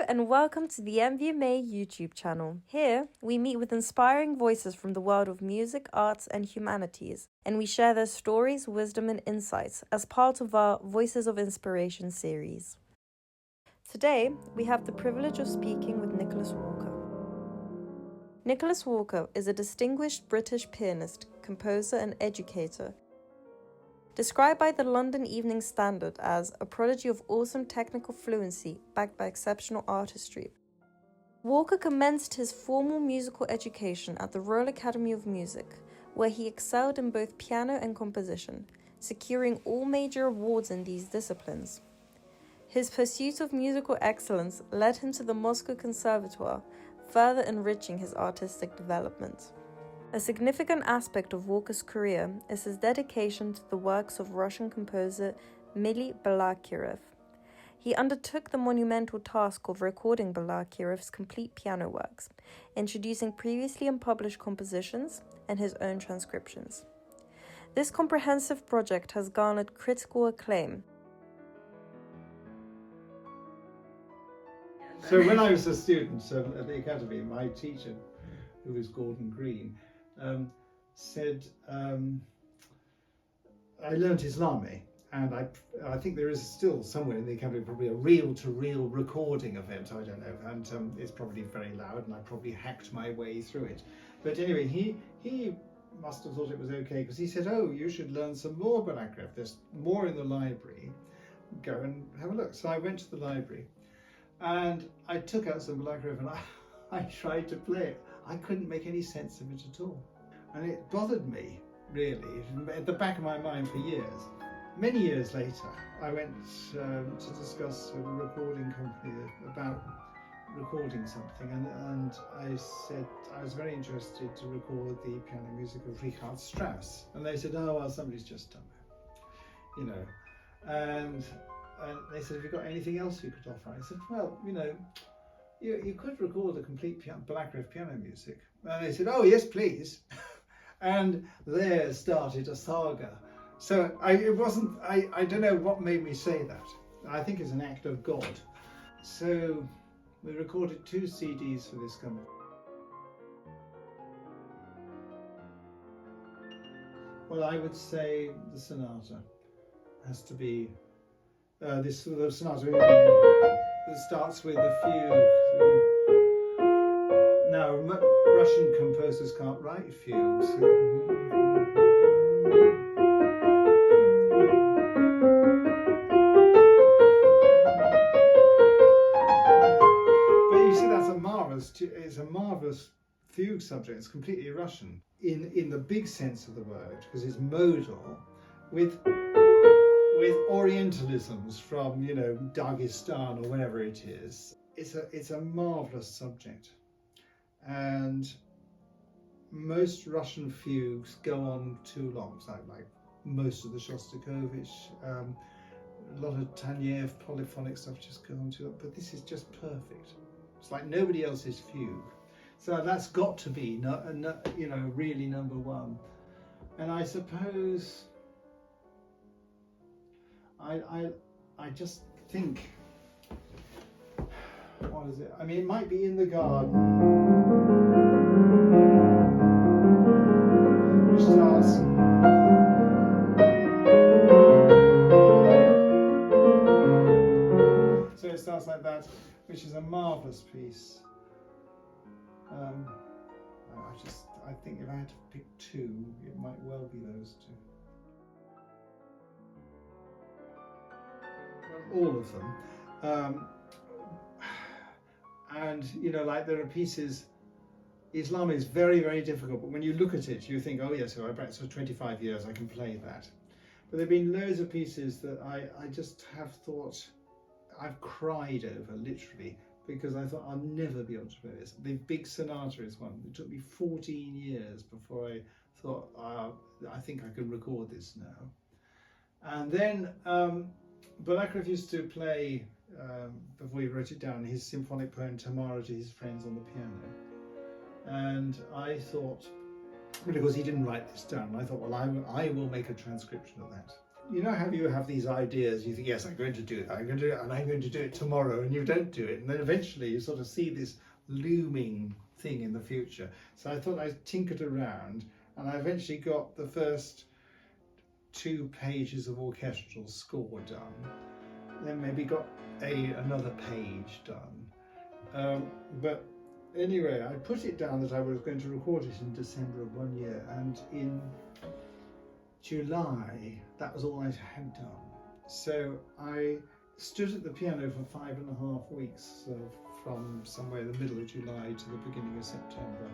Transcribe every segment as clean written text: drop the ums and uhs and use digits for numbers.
and welcome to the MVMA YouTube channel. Here, we meet with inspiring voices from the world of music, arts, and humanities, and we share their stories, wisdom, and insights as part of our Voices of Inspiration series. Today, we have the privilege of speaking with Nicholas Walker. Nicholas Walker is a distinguished British pianist, composer, and educator. Described by the London Evening Standard as a prodigy of awesome technical fluency backed by exceptional artistry, Walker commenced his formal musical education at the Royal Academy of Music, where he excelled in both piano and composition, securing all major awards in these disciplines. His pursuit of musical excellence led him to the Moscow Conservatoire, further enriching his artistic development. A significant aspect of Walker's career is his dedication to the works of Russian composer Balakirev. He undertook the monumental task of recording Balakirev's complete piano works, introducing previously unpublished compositions and his own transcriptions. This comprehensive project has garnered critical acclaim. So when I was a student at the Academy, my teacher, who was Gordon Green, said, I learnt Islami, and I think there is still somewhere in the Academy probably a reel-to-reel recording of it, I don't know, and it's probably very loud and I probably hacked my way through it. But anyway, he must have thought it was okay, because he said, oh, you should learn some more Balakirev, there's more in the library, go and have a look. So I went to the library and I took out some Balakirev and I tried to play it. I couldn't make any sense of it at all. And it bothered me, really, at the back of my mind for years. Many years later, I went to discuss with a recording company about recording something, and I said I was very interested to record the piano music of Richard Strauss. And they said, oh, well, somebody's just done that, you know. And they said, have you got anything else you could offer? I said, well, you know, you could record a complete Balakirev piano music. And they said, oh yes, please. And there started a saga. So I don't know what made me say that. I think it's an act of God. So we recorded 2 CDs for this company. Well, I would say the sonata has to be the sonata that starts with the fugue. Now, Russian composers can't write fugues. But you see, it's a marvelous fugue subject. It's completely Russian in the big sense of the word, because it's modal with Orientalisms from, you know, Dagestan or wherever it is. It's a marvelous subject, and most Russian fugues go on too long, like most of the Shostakovich, a lot of Taneyev polyphonic stuff just goes on too long, but this is just perfect. It's like nobody else's fugue. So that's got to be, you know, really number one. And I suppose I just think, what is it? I mean, it might be In the Garden, which starts. So it starts like that, which is a marvelous piece. I think if I had to pick 2, it might well be those 2. All of them. And, you know, like there are pieces, Islam is very, very difficult, but when you look at it, you think, oh yes, so I practiced for 25 years, I can play that. But there have been loads of pieces that I just have thought, I've cried over, literally, because I thought I'll never be able to play this. The Big Sonata is one. It took me 14 years before I thought, I think I can record this now. And then Balakirev used to play, before he wrote it down, his symphonic poem Tamara to his friends on the piano. And I thought, because he didn't write this down, I thought, well, I will make a transcription of that. you know how you have these ideas, you think, yes, I'm going to do it, I'm going to do it, and I'm going to do it tomorrow, and you don't do it, and then eventually you sort of see this looming thing in the future. So I thought I tinkered around, and I eventually got the first 2 pages of orchestral score done, then maybe got another page done. But anyway, I put it down that I was going to record it in December of one year, and in July, that was all I had done. So I stood at the piano for 5.5 weeks, from somewhere in the middle of July to the beginning of September,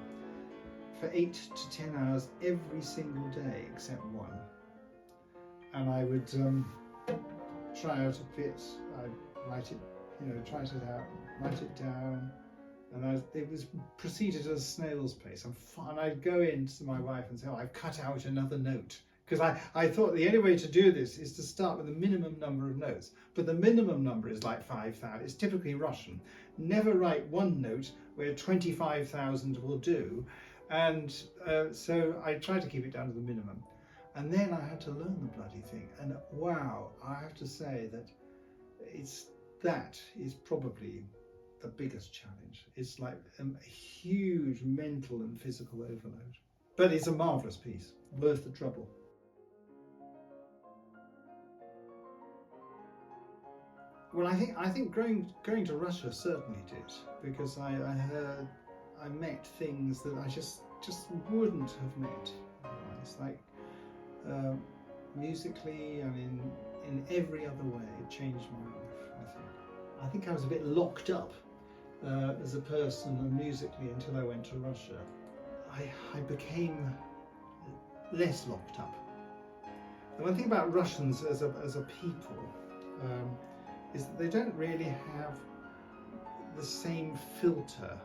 for 8 to 10 hours every single day except one. And I would try out a bit, I'd write it, try it out, write it down, and it was proceeded at a snail's pace. And I'd go in to my wife and say, oh, I've cut out another note. Because I thought the only way to do this is to start with a minimum number of notes. But the minimum number is like 5,000. It's typically Russian. Never write one note where 25,000 will do. And so I tried to keep it down to the minimum. And then I had to learn the bloody thing. And wow, I have to say that that is probably the biggest challenge. It's like a huge mental and physical overload. But it's a marvellous piece, worth the trouble. Well, I think going to Russia certainly did, because I met things that I just wouldn't have met otherwise. Like musically and in every other way, it changed my life. I think I was a bit locked up as a person and musically until I went to Russia. I became less locked up. The one thing about Russians as a people is that they don't really have the same filter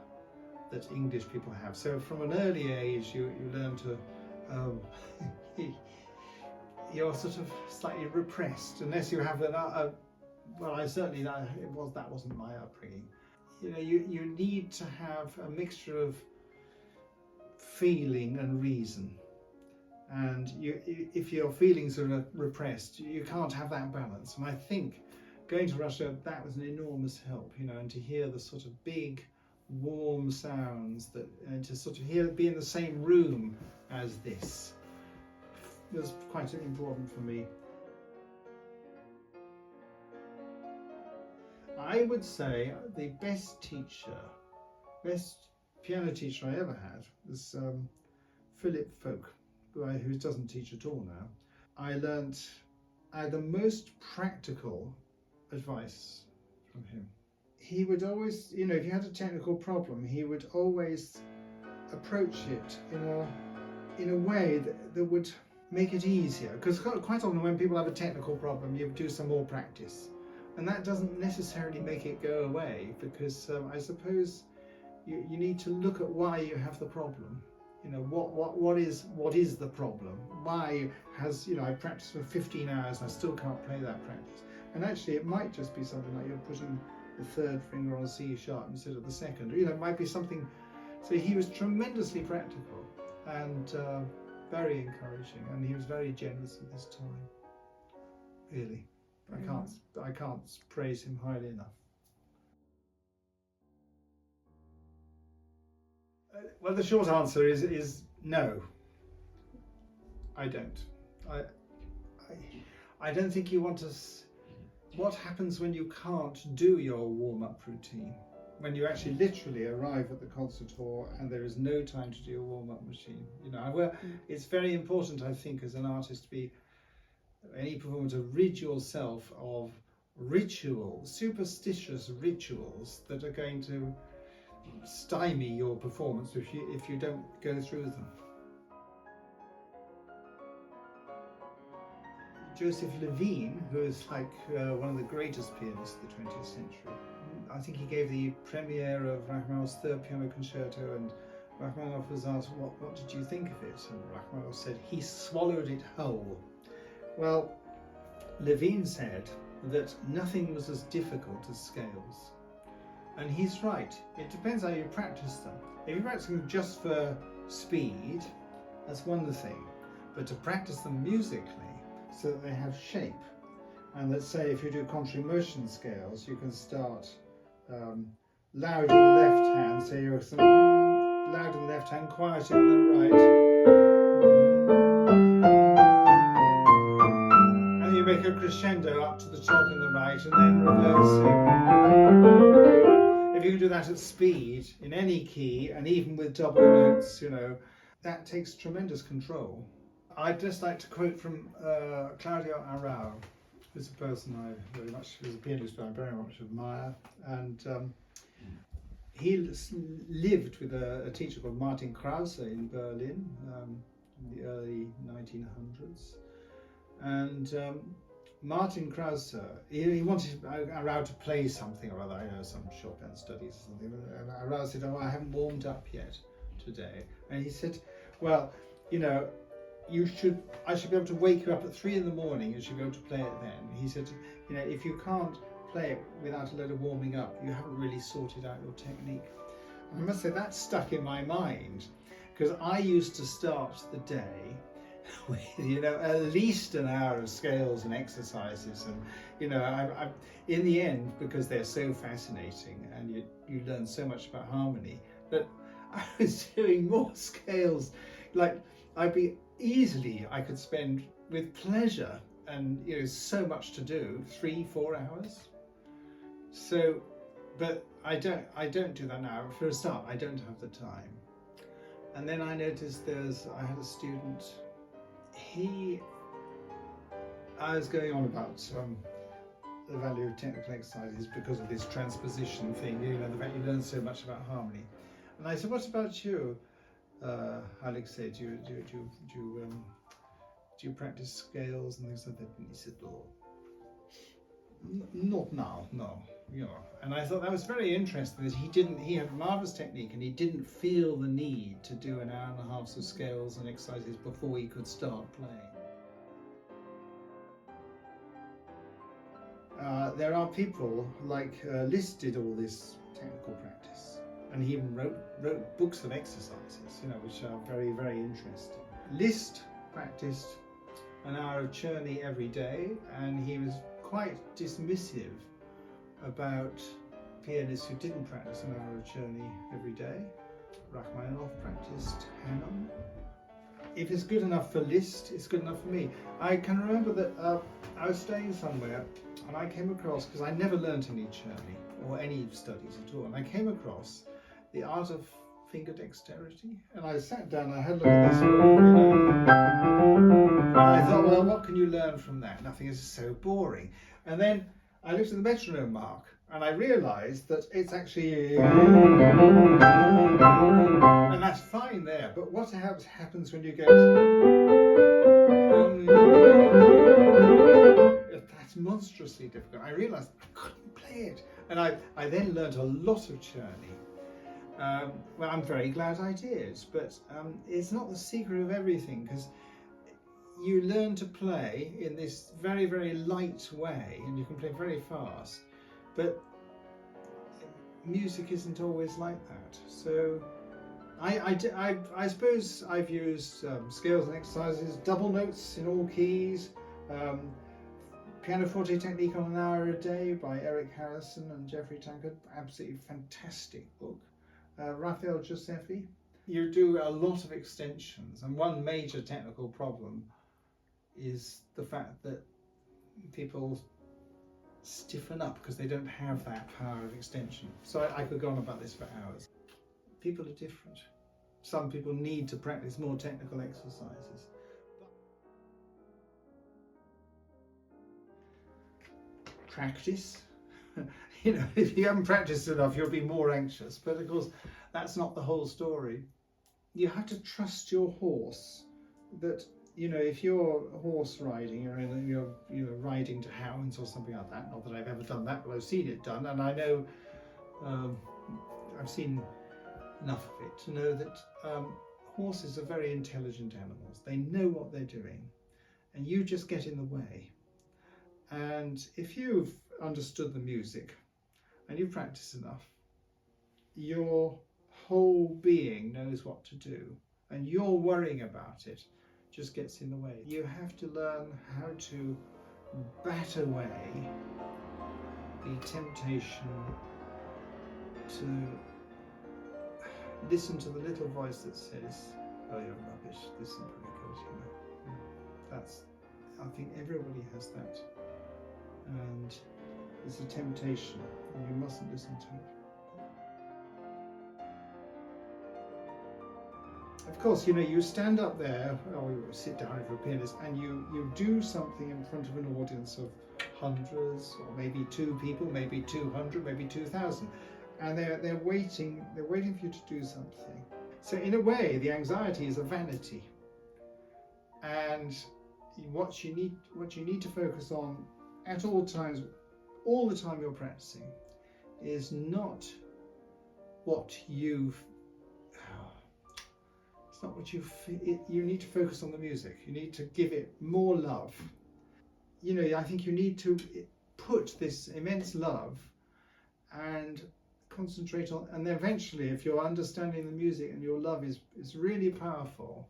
that English people have. So from an early age you learn to you're sort of slightly repressed unless you have well, that wasn't my upbringing. You need to have a mixture of feeling and reason, and if your feelings are repressed, you can't have that balance. And I think going to Russia, that was an enormous help, and to hear the sort of big warm sounds and to sort of be in the same room as this was quite important for me. I would say the best piano teacher I ever had was Philip Folk, who doesn't teach at all now. I had the most practical advice from him. He would always, if you had a technical problem, he would always approach it in a way that would make it easier. Because quite often when people have a technical problem, you do some more practice. And that doesn't necessarily make it go away, because I suppose you need to look at why you have the problem. What is the problem? Why I practiced for 15 hours and I still can't play that practice? And actually it might just be something like you're putting the third finger on C sharp instead of the second. It might be something. So he was tremendously practical and very encouraging, and he was very generous with his time. Really, I can't praise him highly enough. Well, the short answer is no. I don't. I don't think you want to. What happens when you can't do your warm-up routine? When you actually literally arrive at the concert hall and there is no time to do your warm-up routine? It's very important, I think, as an artist, any performer, to rid yourself of superstitious rituals that are going to stymie your performance if you don't go through them. Joseph Levine, who is like one of the greatest pianists of the 20th century, I think he gave the premiere of Rachmaninoff's Third Piano Concerto, and Rachmaninoff was asked, what did you think of it? And Rachmaninoff said, he swallowed it whole. Well, Levine said that nothing was as difficult as scales. And he's right. It depends how you practice them. If you're practicing just for speed, that's one thing. But to practice them musically, so that they have shape. And that, say, if you do contrary motion scales, you can start loud in the left hand, so you're loud in the left hand, quiet in the right. And you make a crescendo up to the top in the right and then reversing. If you can do that at speed, in any key, and even with double notes, you know, that takes tremendous control. I'd just like to quote from Claudio Arrau, who's a person I very much, who's a pianist I very much admire, and he lived with a teacher called Martin Krause in Berlin in the early 1900s, and Martin Krause, he wanted Arrau to play something or other, I know, some Chopin studies or something, and Arrau said, "Oh, I haven't warmed up yet today," and he said, "Well, you know, I should be able to wake you up at 3 in the morning, you should be able to play it then." He said, "You know, if you can't play it without a load of warming up, you haven't really sorted out your technique." And I must say that stuck in my mind, because I used to start the day with, you know, at least an hour of scales and exercises, and you know, I in the end, because they're so fascinating and you learn so much about harmony, that I was doing more scales. Like, I could spend with pleasure, and you know, so much to do, 3-4 hours. So, but I don't do that now. For a start, I don't have the time. And then I noticed I had a student, I was going on about the value of technical exercises because of this transposition thing, you know, the fact you learn so much about harmony. And I said, "What about you, Alexei? Do you practice scales and things like that?" And he said, "Oh, not now, no." You know, and I thought that was very interesting, that he had marvelous technique and he didn't feel the need to do an hour and a half of scales and exercises before he could start playing. There are people like Liszt did all this technical practice, and he even wrote books of exercises, you know, which are very, very interesting. Liszt practiced an hour of Czerny every day, and he was quite dismissive about pianists who didn't practice an hour of Czerny every day. Rachmaninoff practiced Hanon. If it's good enough for Liszt, it's good enough for me. I can remember that I was staying somewhere and I came across, because I never learnt any Czerny or any studies at all, and I came across The Art of Finger Dexterity, and I sat down and I had a look at this book, and I thought, well, what can you learn from that? Nothing, is so boring. And then I looked at the metronome mark and I realised that it's actually, and that's fine there, but what happens when you go that's monstrously difficult. I realised I couldn't play it, and I then learnt a lot of Czerny. Well, I'm very glad I did, but it's not the secret of everything, because you learn to play in this very, very light way, and you can play very fast, but music isn't always like that. So I suppose I've used scales and exercises, double notes in all keys, pianoforte technique on an hour a day by Eric Harrison and Jeffrey Tankard, absolutely fantastic book. Raphael Giuseppe. You do a lot of extensions, and one major technical problem is the fact that people stiffen up because they don't have that power of extension. So I could go on about this for hours. People are different. Some people need to practice more technical exercises. Practice. You know, if you haven't practiced enough, you'll be more anxious. But of course, that's not the whole story. You have to trust your horse. That, you know, if you're horse riding, you're riding to hounds or something like that. Not that I've ever done that, but I've seen it done, and I know I've seen enough of it to know that horses are very intelligent animals. They know what they're doing, and you just get in the way. And if you've understood the music and you practice enough, your whole being knows what to do, and you're worrying about it just gets in the way. You have to learn how to bat away the temptation to listen to the little voice that says, "Oh, you're rubbish. This isn't very good." I think everybody has that, and it's a temptation, and you mustn't listen to it. Of course, you stand up there, or you sit down if you're a pianist, and you do something in front of an audience of hundreds, or maybe 2 people, maybe 200, maybe 2,000, and they're waiting for you to do something. So in a way, the anxiety is a vanity, and what you need to focus on at all times, all the time you're practicing, is not what you've. It's not what you need to focus on the music. You need to give it more love. I think you need to put this immense love and concentrate on, and then eventually, if you're understanding the music and your love is really powerful,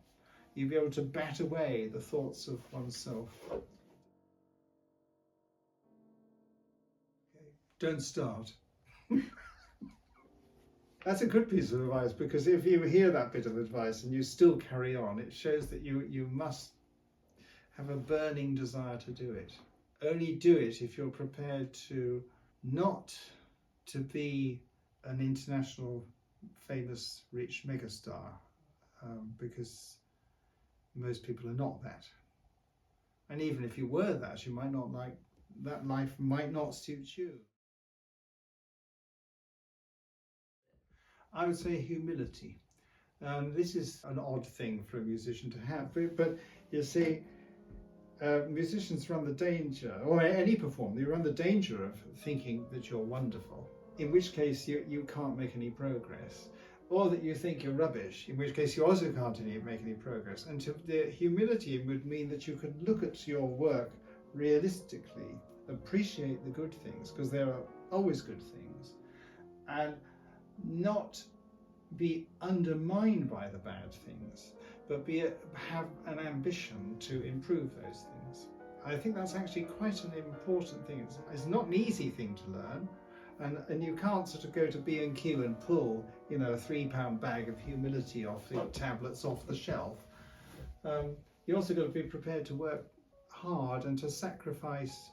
you'll be able to bat away the thoughts of oneself. Okay. Don't start. That's a good piece of advice, because if you hear that bit of advice and you still carry on, it shows that you must have a burning desire to do it. Only do it if you're prepared to not to be an international famous rich megastar, because most people are not that. And even if you were that, you might not like that. Life might not suit you. I would say humility. This is an odd thing for a musician to have, but you see, musicians run the danger, or any performer, you run the danger of thinking that you're wonderful, in which case you can't make any progress, or that you think you're rubbish, in which case you also can't make any progress. And the humility would mean that you could look at your work realistically, appreciate the good things, because there are always good things, and not be undermined by the bad things, but have an ambition to improve those things. I think that's actually quite an important thing. It's not an easy thing to learn, and you can't sort of go to B&Q and pull a £3 bag of humility off the tablets off the shelf. You also got to be prepared to work hard and to sacrifice,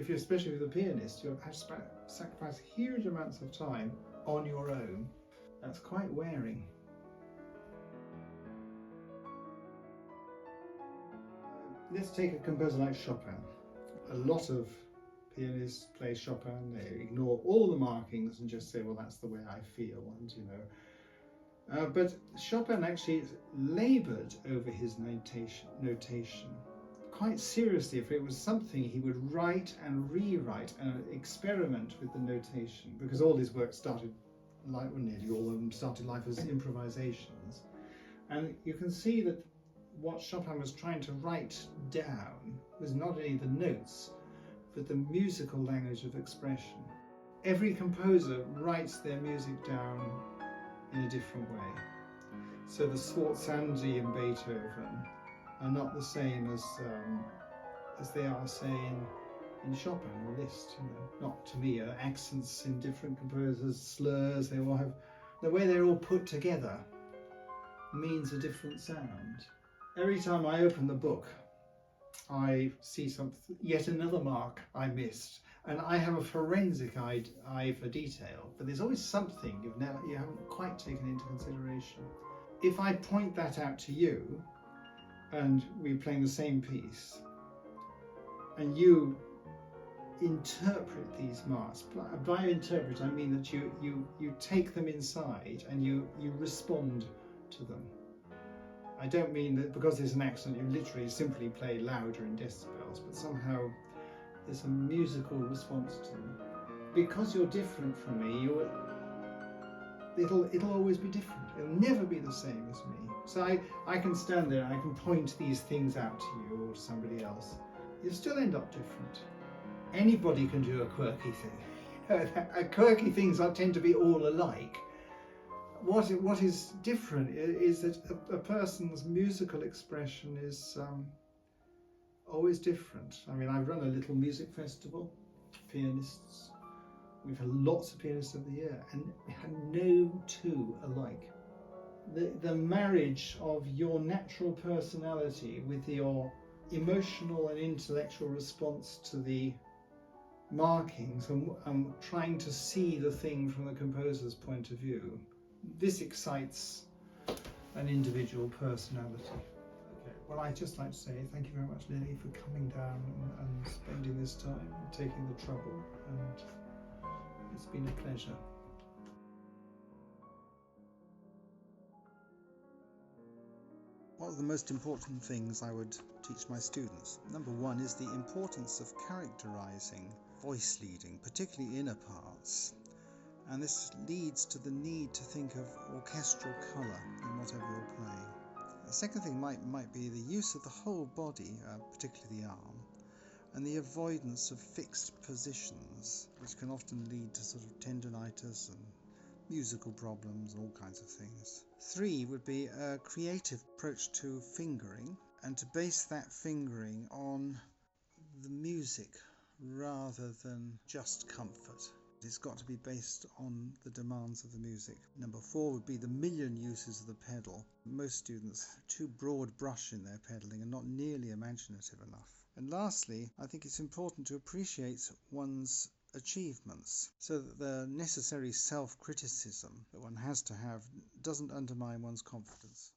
especially with a pianist, you have to sacrifice huge amounts of time on your own. That's quite wearing. Let's take a composer like Chopin. A lot of pianists play Chopin, they ignore all the markings and just say, well, that's the way I feel, and but Chopin actually labored over his notation quite seriously. If it was something, he would write and rewrite and experiment with the notation, because all his work started, nearly all of them started life as improvisations. And you can see that what Chopin was trying to write down was not only the notes, but the musical language of expression. Every composer writes their music down in a different way. So the sforzandi in Beethoven are not the same as they are, say, in Chopin or Liszt. Not to me, accents in different composers, slurs, they all have, the way they're all put together means a different sound. Every time I open the book, I see yet another mark I missed, and I have a forensic eye for detail, but there's always something you haven't quite taken into consideration. If I point that out to you, and we're playing the same piece, and you interpret these marks, by interpret I mean that you take them inside and you respond to them. I don't mean that because there's an accent you literally simply play louder in decibels, but somehow there's a musical response to them. Because you're different from me, it'll always be different. It'll never be the same as me. So I can stand there and I can point these things out to you or to somebody else. You'll still end up different. Anybody can do a quirky thing. Quirky things tend to be all alike. what is different is that a person's musical expression is always different. I mean, I've run a little music festival, pianists. We've had lots of pianists of the year, and we had no two alike. The marriage of your natural personality with your emotional and intellectual response to the markings and trying to see the thing from the composer's point of view, this excites an individual personality. Okay. Well, I'd just like to say thank you very much, Lily, for coming down and spending this time and taking the trouble, and it's been a pleasure. One of the most important things I would teach my students, number one, is the importance of characterizing voice leading, particularly inner parts. And this leads to the need to think of orchestral colour in whatever you're playing. The second thing might be the use of the whole body, particularly the arm, and the avoidance of fixed positions, which can often lead to sort of tendinitis and musical problems and all kinds of things. 3 would be a creative approach to fingering, and to base that fingering on the music rather than just comfort. It's got to be based on the demands of the music. Number 4 would be the million uses of the pedal. Most students have too broad brush in their pedaling and not nearly imaginative enough. And lastly, I think it's important to appreciate one's achievements so that the necessary self-criticism that one has to have doesn't undermine one's confidence.